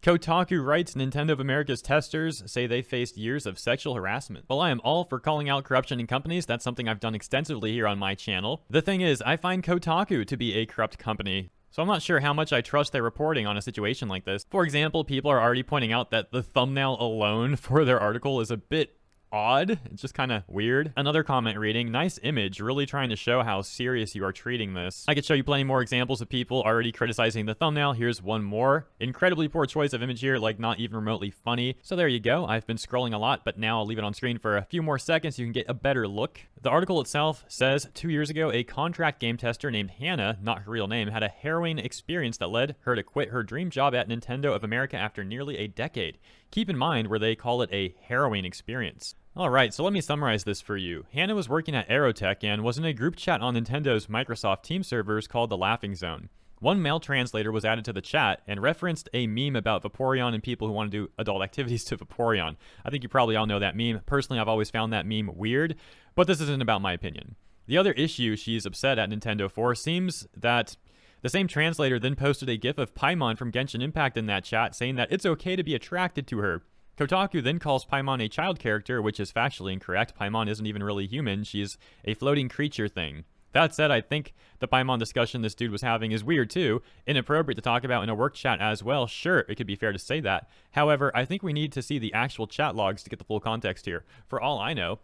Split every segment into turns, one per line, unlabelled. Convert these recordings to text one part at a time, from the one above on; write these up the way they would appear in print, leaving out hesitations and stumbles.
Kotaku writes Nintendo of America's testers say they faced years of sexual harassment. While I am all for calling out corruption in companies, that's something I've done extensively here on my channel. The thing is, I find Kotaku to be a corrupt company, so I'm not sure how much I trust their reporting on a situation like this. For example, people are already pointing out that the thumbnail alone for their article is a bit odd. It's just kind of weird. Another comment reading, nice image, really trying to show how serious you are treating this. I could show you plenty more examples of people already criticizing the thumbnail. Here's one more. Incredibly poor choice of image here, like not even remotely funny. So there you go. I've been scrolling a lot, but now I'll leave it on screen for a few more seconds so you can get a better look. The article itself says 2 years ago, a contract game tester named Hannah, not her real name, had a harrowing experience that led her to quit her dream job at Nintendo of America after nearly a decade. Keep in mind where they call it a harrowing experience. Alright, so let me summarize this for you. Hannah was working at Aerotech and was in a group chat on Nintendo's Microsoft Teams servers called the Laughing Zone. One male translator was added to the chat and referenced a meme about Vaporeon and people who want to do adult activities to Vaporeon. I think you probably all know that meme. Personally, I've always found that meme weird, but this isn't about my opinion. The other issue she's upset at Nintendo for seems that the same translator then posted a gif of Paimon from Genshin Impact in that chat saying that it's okay to be attracted to her. Kotaku then calls Paimon a child character, which is factually incorrect. Paimon isn't even really human. She's a floating creature thing. That said, I think the Paimon discussion this dude was having is weird too. Inappropriate to talk about in a work chat as well. Sure, it could be fair to say that. However, I think we need to see the actual chat logs to get the full context here. For all I know,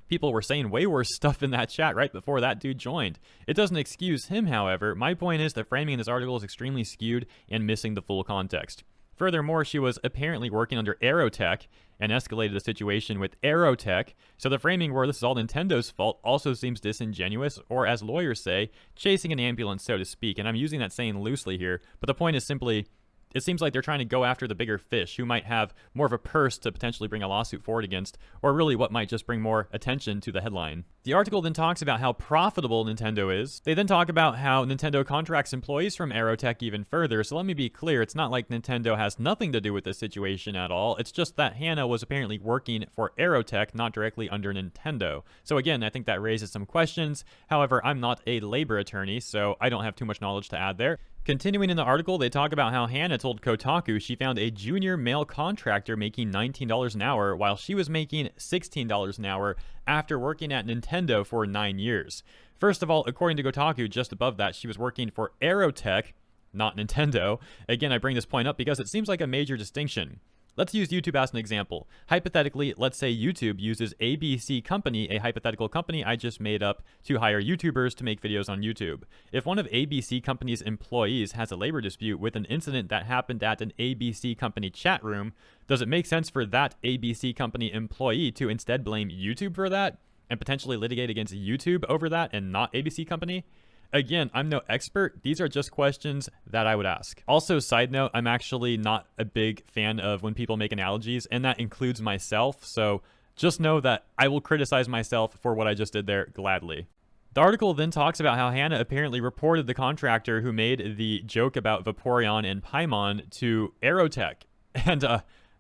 people were saying way worse stuff in that chat right before that dude joined. It doesn't excuse him, however. My point is the framing in this article is extremely skewed and missing the full context. Furthermore, she was apparently working under Aerotech and escalated the situation with Aerotech, so the framing where this is all Nintendo's fault also seems disingenuous, or as lawyers say, chasing an ambulance, so to speak, and I'm using that saying loosely here, but the point is simply, it seems like they're trying to go after the bigger fish who might have more of a purse to potentially bring a lawsuit forward against, or really what might just bring more attention to the headline. The article then talks about how profitable Nintendo is. They then talk about how Nintendo contracts employees from Aerotech even further, so let me be clear, it's not like Nintendo has nothing to do with this situation at all. It's just that Hannah was apparently working for Aerotech, not directly under Nintendo. So again, I think that raises some questions. However, I'm not a labor attorney, so I don't have too much knowledge to add there. Continuing in the article, they talk about how Hannah told Kotaku she found a junior male contractor making $19 an hour while she was making $16 an hour after working at Nintendo for 9 years. First of all, according to Kotaku, just above that, she was working for Aerotech, not Nintendo. Again, I bring this point up because it seems like a major distinction. Let's use YouTube as an example. Hypothetically, let's say YouTube uses ABC Company, a hypothetical company I just made up to hire YouTubers to make videos on YouTube. If one of ABC Company's employees has a labor dispute with an incident that happened at an ABC Company chat room, does it make sense for that ABC Company employee to instead blame YouTube for that and potentially litigate against YouTube over that and not ABC Company? Again, I'm no expert. These are just questions that I would ask. Also, side note, I'm actually not a big fan of when people make analogies, and that includes myself. So just know that I will criticize myself for what I just did there gladly. The article then talks about how Hannah apparently reported the contractor who made the joke about Vaporeon and Paimon to Aerotech. And,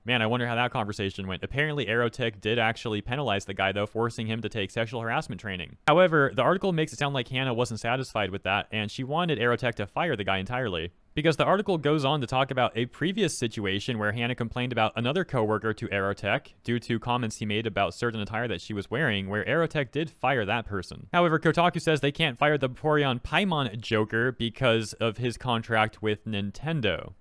man, I wonder how that conversation went. Apparently, Aerotech did actually penalize the guy, though, forcing him to take sexual harassment training. However, the article makes it sound like Hannah wasn't satisfied with that, and she wanted Aerotech to fire the guy entirely. Because the article goes on to talk about a previous situation where Hannah complained about another coworker to Aerotech due to comments he made about certain attire that she was wearing, where Aerotech did fire that person. However, Kotaku says they can't fire the Vaporeon Paimon joker because of his contract with Nintendo.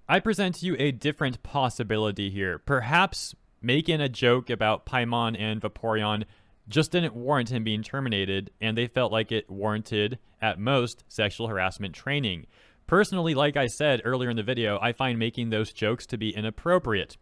I present to you a different possibility here. Perhaps making a joke about Paimon and Vaporeon just didn't warrant him being terminated, and they felt like it warranted, at most, sexual harassment training. Personally, like I said earlier in the video, I find making those jokes to be inappropriate.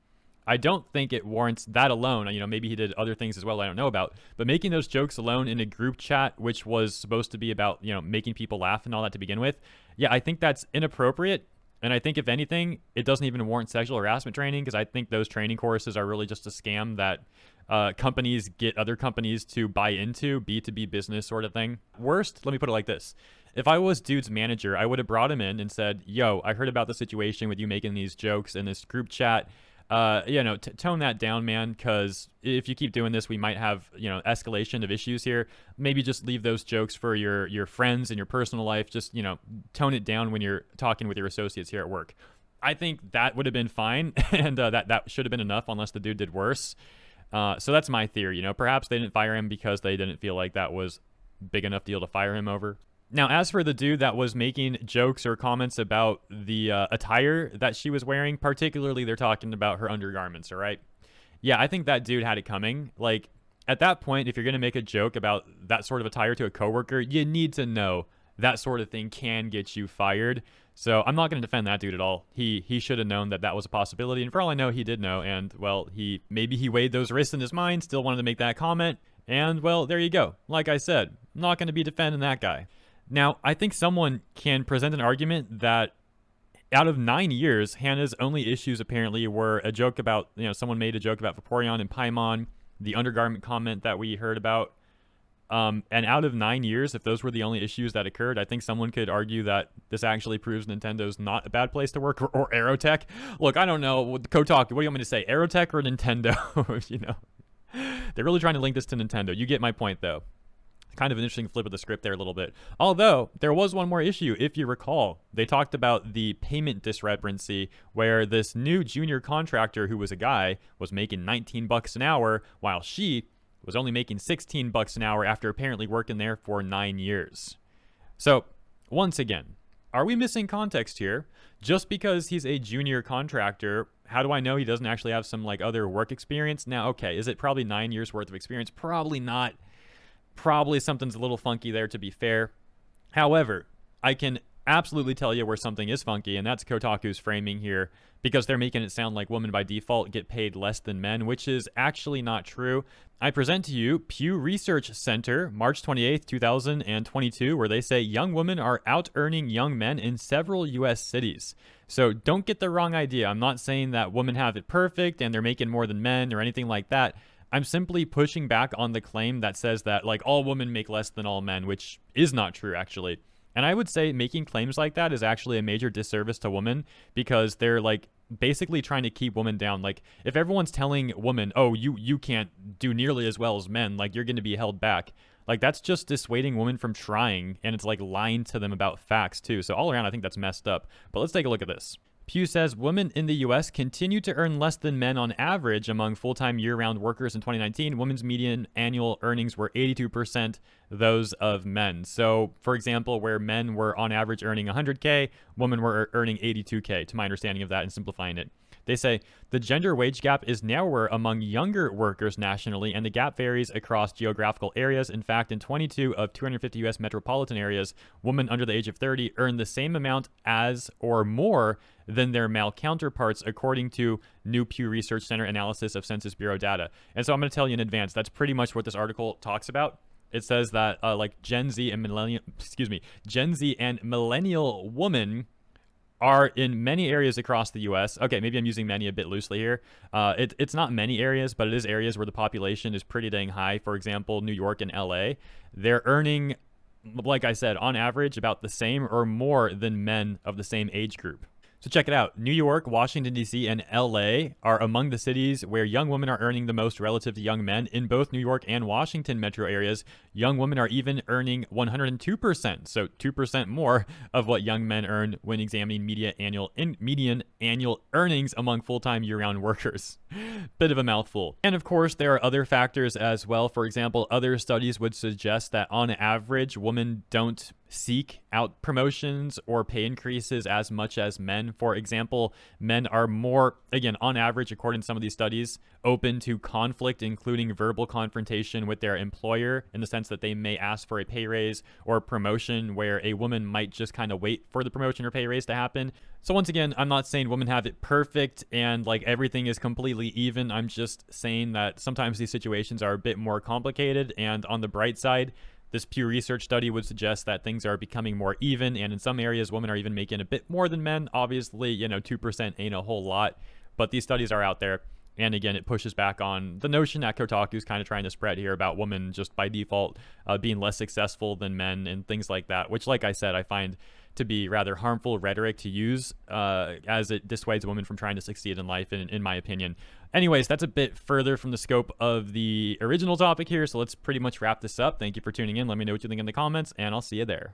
I don't think it warrants that alone. You know, maybe he did other things as well I don't know about. But making those jokes alone in a group chat, which was supposed to be about, you know, making people laugh and all that to begin with, yeah, I think that's inappropriate. And I think, if anything, it doesn't even warrant sexual harassment training, because I think those training courses are really just a scam that companies get other companies to buy into, B2B business sort of thing. Worst, let me put it like this. If I was dude's manager, I would have brought him in and said, yo, I heard about the situation with you making these jokes in this group chat. Tone that down, man, because if you keep doing this, we might have, escalation of issues here. Maybe just leave those jokes for your friends and your personal life. Just, tone it down when you're talking with your associates here at work. I think that would have been fine, and that should have been enough unless the dude did worse. So that's my theory. Perhaps they didn't fire him because they didn't feel like that was big enough deal to fire him over. Now, as for the dude that was making jokes or comments about the attire that she was wearing, particularly they're talking about her undergarments, all right? Yeah, I think that dude had it coming. Like, at that point, if you're going to make a joke about that sort of attire to a coworker, you need to know that sort of thing can get you fired. So I'm not going to defend that dude at all. He should have known that that was a possibility, and for all I know, he did know. And well, maybe he weighed those risks in his mind, still wanted to make that comment, and well, there you go. Like I said, I'm not going to be defending that guy. Now, I think someone can present an argument that out of 9 years, Hannah's only issues apparently were a joke about, someone made a joke about Vaporeon and Paimon, the undergarment comment that we heard about. And out of 9 years, if those were the only issues that occurred, I think someone could argue that this actually proves Nintendo's not a bad place to work, or Aerotech. Look, I don't know. Kotaku, what do you want me to say? Aerotech or Nintendo? They're really trying to link this to Nintendo. You get my point, though. Kind of an interesting flip of the script there a little bit. Although, there was one more issue, if you recall. They talked about the payment discrepancy, where this new junior contractor, who was a guy, was making $19 an hour, while she was only making $16 an hour after apparently working there for 9 years. So, once again, are we missing context here? Just because he's a junior contractor, how do I know he doesn't actually have some other work experience? Now, okay, is it probably 9 years worth of experience? Probably not. Probably something's a little funky there, to be fair. However, I can absolutely tell you where something is funky, and that's Kotaku's framing here, because they're making it sound like women by default get paid less than men, which is actually not true. I present to you Pew Research Center, March 28th, 2022, where they say young women are out-earning young men in several U.S. cities. So don't get the wrong idea. I'm not saying that women have it perfect and they're making more than men or anything like that. I'm simply pushing back on the claim that says that all women make less than all men, which is not true, actually. And I would say making claims like that is actually a major disservice to women, because they're basically trying to keep women down. If everyone's telling women, oh, you can't do nearly as well as men, you're going to be held back, that's just dissuading women from trying, and it's lying to them about facts too. So all around, I think that's messed up. But let's take a look at this. Pew says women in the U.S. continue to earn less than men on average among full-time year-round workers in 2019. Women's median annual earnings were 82% those of men. So, for example, where men were on average earning 100K, women were earning 82K, to my understanding of that and simplifying it. They say the gender wage gap is narrower among younger workers nationally, and the gap varies across geographical areas. In fact, in 22 of 250 U.S. metropolitan areas, women under the age of 30 earn the same amount as or more than their male counterparts, according to new Pew Research Center analysis of Census Bureau data. And so I'm going to tell you in advance, that's pretty much what this article talks about. It says that Gen Z and millennial women are in many areas across the U.S. Okay, maybe I'm using many a bit loosely here. It's not many areas, but it is areas where the population is pretty dang high. For example, New York and L.A. They're earning, like I said, on average about the same or more than men of the same age group. So check it out. New York, Washington, D.C., and L.A. are among the cities where young women are earning the most relative to young men. In both New York and Washington metro areas, young women are even earning 102%, so 2% more of what young men earn when examining median annual earnings among full-time year-round workers. Bit of a mouthful. And of course, there are other factors as well. For example, other studies would suggest that on average, women don't seek out promotions or pay increases as much as men. For example, men are more, again, on average, according to some of these studies, open to conflict, including verbal confrontation with their employer, in the sense that they may ask for a pay raise or a promotion, where a woman might just kind of wait for the promotion or pay raise to happen. So once again, I'm not saying women have it perfect and everything is completely even. I'm just saying that sometimes these situations are a bit more complicated, and on the bright side, this Pew Research study would suggest that things are becoming more even, and in some areas, women are even making a bit more than men. Obviously, 2% ain't a whole lot, but these studies are out there. And again, it pushes back on the notion that Kotaku is kind of trying to spread here about women just by default being less successful than men and things like that, which, like I said, I find to be rather harmful rhetoric to use as it dissuades women from trying to succeed in life, in my opinion. Anyways, that's a bit further from the scope of the original topic here, so let's pretty much wrap this up. Thank you for tuning in. Let me know what you think in the comments, and I'll see you there.